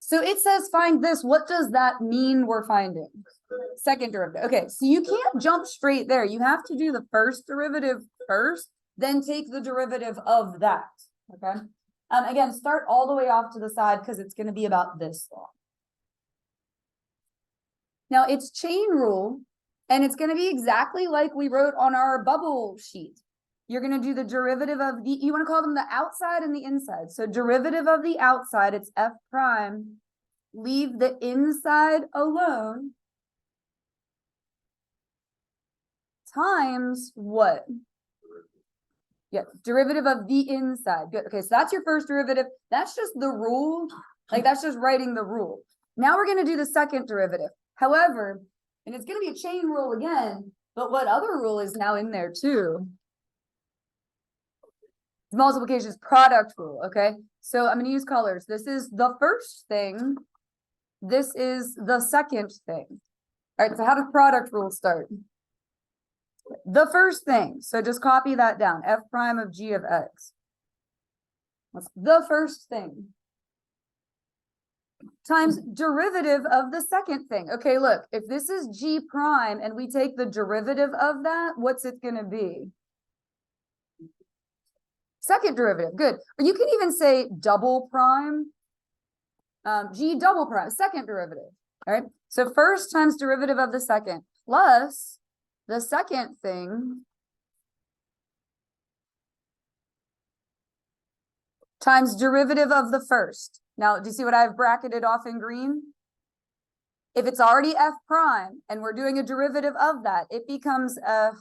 So it says find this. What does that mean we're finding? Second derivative. Okay, so you can't jump straight there. You have to do the first derivative first, then take the derivative of that. Okay. Again, start all the way off to the side because it's going to be about this long. Now it's chain rule, and it's going to be exactly like we wrote on our bubble sheet. You're going to do the derivative of the, you want to call them the outside and the inside. So derivative of the outside, it's f prime. Leave the inside alone. Times what? Yeah, derivative of the inside. Good. Okay, so that's your first derivative. That's just the rule. Like that's just writing the rule. Now we're going to do the second derivative. However, and it's going to be a chain rule again, but what other rule is now in there too? Multiplication is product rule. Okay, so I'm going to use colors. This is the first thing. This is the second thing. All right, so how does product rule start? The first thing, so just copy that down, f prime of g of x. That's the first thing. Times derivative of the second thing. Okay, look, if this is g prime and we take the derivative of that, what's it going to be? Second derivative, good. Or you can even say double prime. G double prime, second derivative. All right, so first times derivative of the second plus the second thing times derivative of the first. Now, do you see what I've bracketed off in green? If it's already f prime and we're doing a derivative of that, it becomes f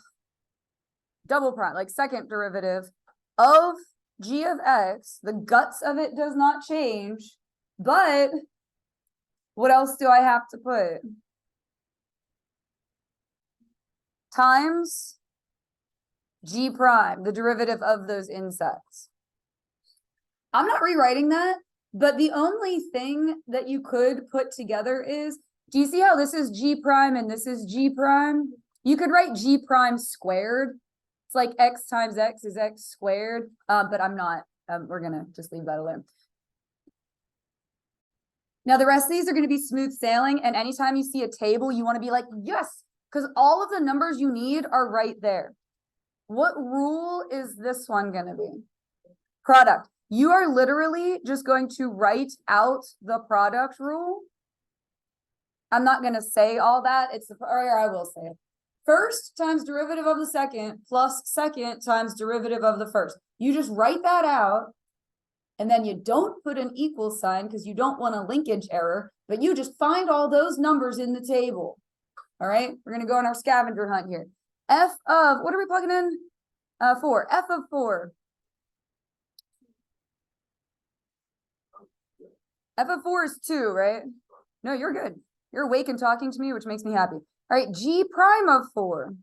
double prime, like second derivative of g of x. The guts of it does not change, but what else do I have to put? Times g prime, the derivative of those insets. I'm not rewriting that, but the only thing that you could put together is, do you see how this is g prime and this is g prime? You could write g prime squared. It's like x times x is x squared, but I'm not. We're going to just leave that alone. Now, the rest of these are going to be smooth sailing, and anytime you see a table, you want to be like, yes, because all of the numbers you need are right there. What rule is this one going to be? Product. You are literally just going to write out the product rule. I'm not going to say all that. Or I will say it. First times derivative of the second plus second times derivative of the first. You just write that out. And then you don't put an equal sign because you don't want a linkage error, but you just find all those numbers in the table. All right, we're going to go on our scavenger hunt here. F of, what are we plugging in? 4. F of 4. F of 4 is 2, right? No, you're good. You're awake and talking to me, which makes me happy. All right, G prime of 4.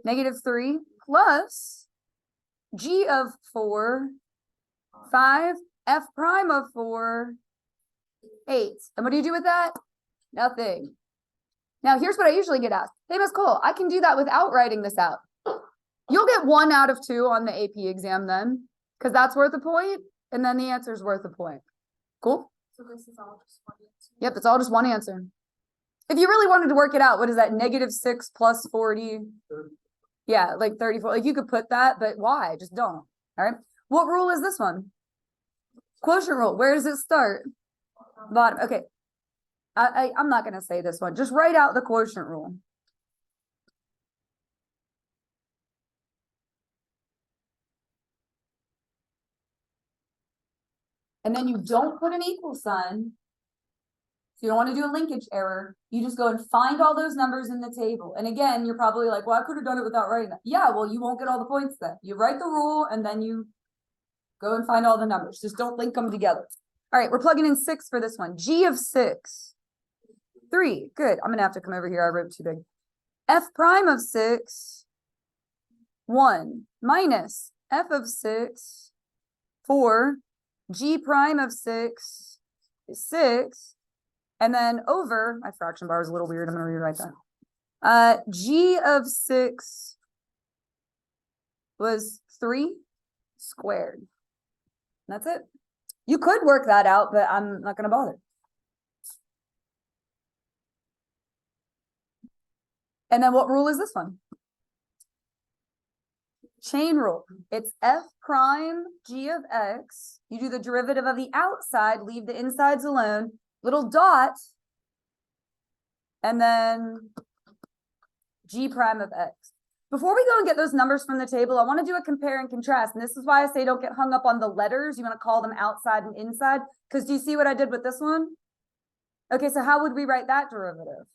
-3 plus G of 4, 5, F prime of 4, 8. And what do you do with that? Nothing. Now, here's what I usually get asked. Hey, Ms. Cole, I can do that without writing this out. You'll get 1 out of 2 on the AP exam then, because that's worth a point, and then the answer is worth a point. Cool? So this is all just one answer? Yep, it's all just one answer. If you really wanted to work it out, what is that? -6 plus 40. Yeah, like 34. Like you could put that, but why? Just don't. All right. What rule is this one? Quotient rule. Where does it start? Bottom. Okay. I'm not going to say this one. Just write out the quotient rule. And then you don't put an equal sign. So you don't want to do a linkage error. You just go and find all those numbers in the table. And again, you're probably like, well, I could have done it without writing that. Yeah, well, you won't get all the points then. You write the rule and then you go and find all the numbers. Just don't link them together. All right, we're plugging in 6 for this one. G of 6. 3. Good. I'm going to have to come over here. I wrote too big. F prime of 6. 1 minus F of 6. 4. G prime of 6 is 6. And then over, my fraction bar is a little weird. I'm going to rewrite that. G of 6 was 3 squared. That's it. You could work that out, but I'm not gonna bother. And then what rule is this one? Chain rule. It's f prime g of x. You do the derivative of the outside, leave the insides alone, little dot, and then g prime of x. Before we go and get those numbers from the table, I want to do a compare and contrast. And this is why I say don't get hung up on the letters. You want to call them outside and inside. Because do you see what I did with this one? Okay, so how would we write that derivative?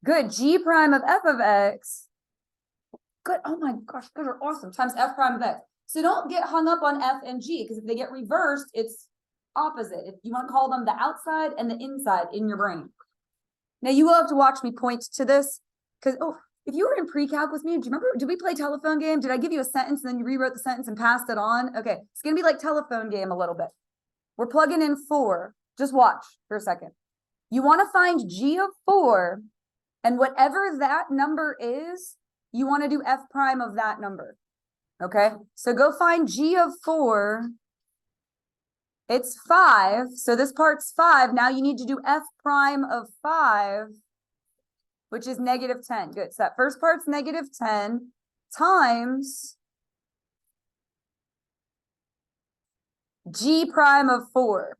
Good. G prime of f of x. Good. Oh my gosh, those are awesome. Times f prime of x. So don't get hung up on f and g, because if they get reversed, it's opposite. If you want to call them the outside and the inside in your brain. Now you will have to watch me point to this, because if you were in pre-calc with me, do you remember, did we play telephone game? Did I give you a sentence and then you rewrote the sentence and passed it on? Okay, it's gonna be like telephone game a little bit. We're plugging in 4. Just watch for a second. You want to find g of 4, and whatever that number is, you want to do f prime of that number. Okay, so go find g of 4. It's 5, so this part's 5. Now you need to do f prime of 5, which is -10. Good, so that first part's -10 times g prime of 4,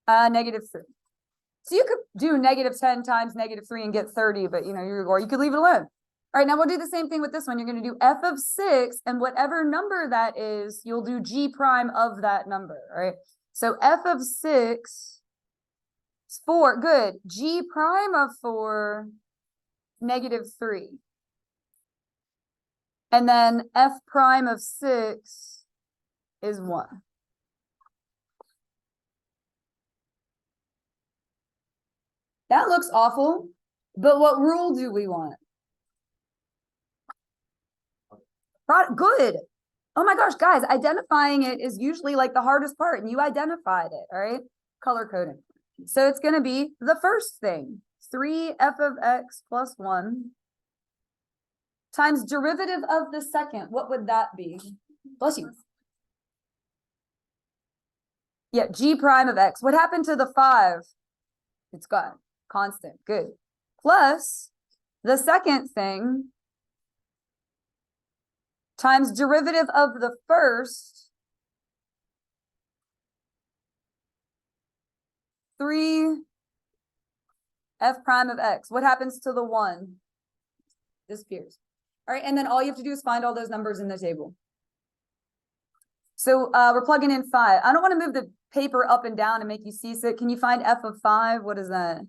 -3. So you could do -10 times -3 and get 30, but or you could leave it alone. All right, now we'll do the same thing with this one. You're going to do f of 6, and whatever number that is, you'll do g prime of that number, all right? So f of 6 is 4. Good. G prime of 4, -3. And then f prime of 6 is 1. That looks awful, but what rule do we want? Good. Oh my gosh, guys, identifying it is usually like the hardest part, and you identified it, all right? Color coding. So it's going to be the first thing, 3f of x plus 1 times derivative of the second. What would that be? Bless you. Yeah, g prime of x. What happened to the 5? It's gone. Constant. Good. Plus the second thing times derivative of the first, 3 f prime of x. What happens to the 1? Disappears. All right, and then all you have to do is find all those numbers in the table. So we're plugging in 5. I don't want to move the paper up and down and make you seasick. Can you find f of 5? What is that?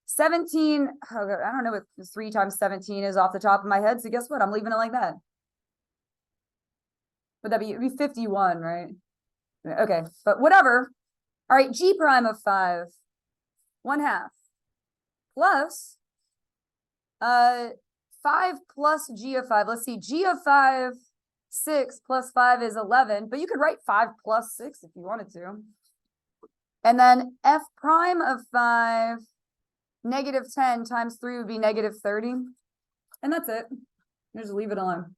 17. Oh God, I don't know what 3 times 17 is off the top of my head. So guess what? I'm leaving it like that. Would that be, it'd be 51, right? Okay, but whatever. All right, g prime of 5, 1/2 plus 5 plus g of 5. Let's see, g of 5, 6 plus 5 is 11, but you could write 5 plus 6 if you wanted to. And then f prime of 5, -10 times 3 would be -30. And that's it. Just leave it alone.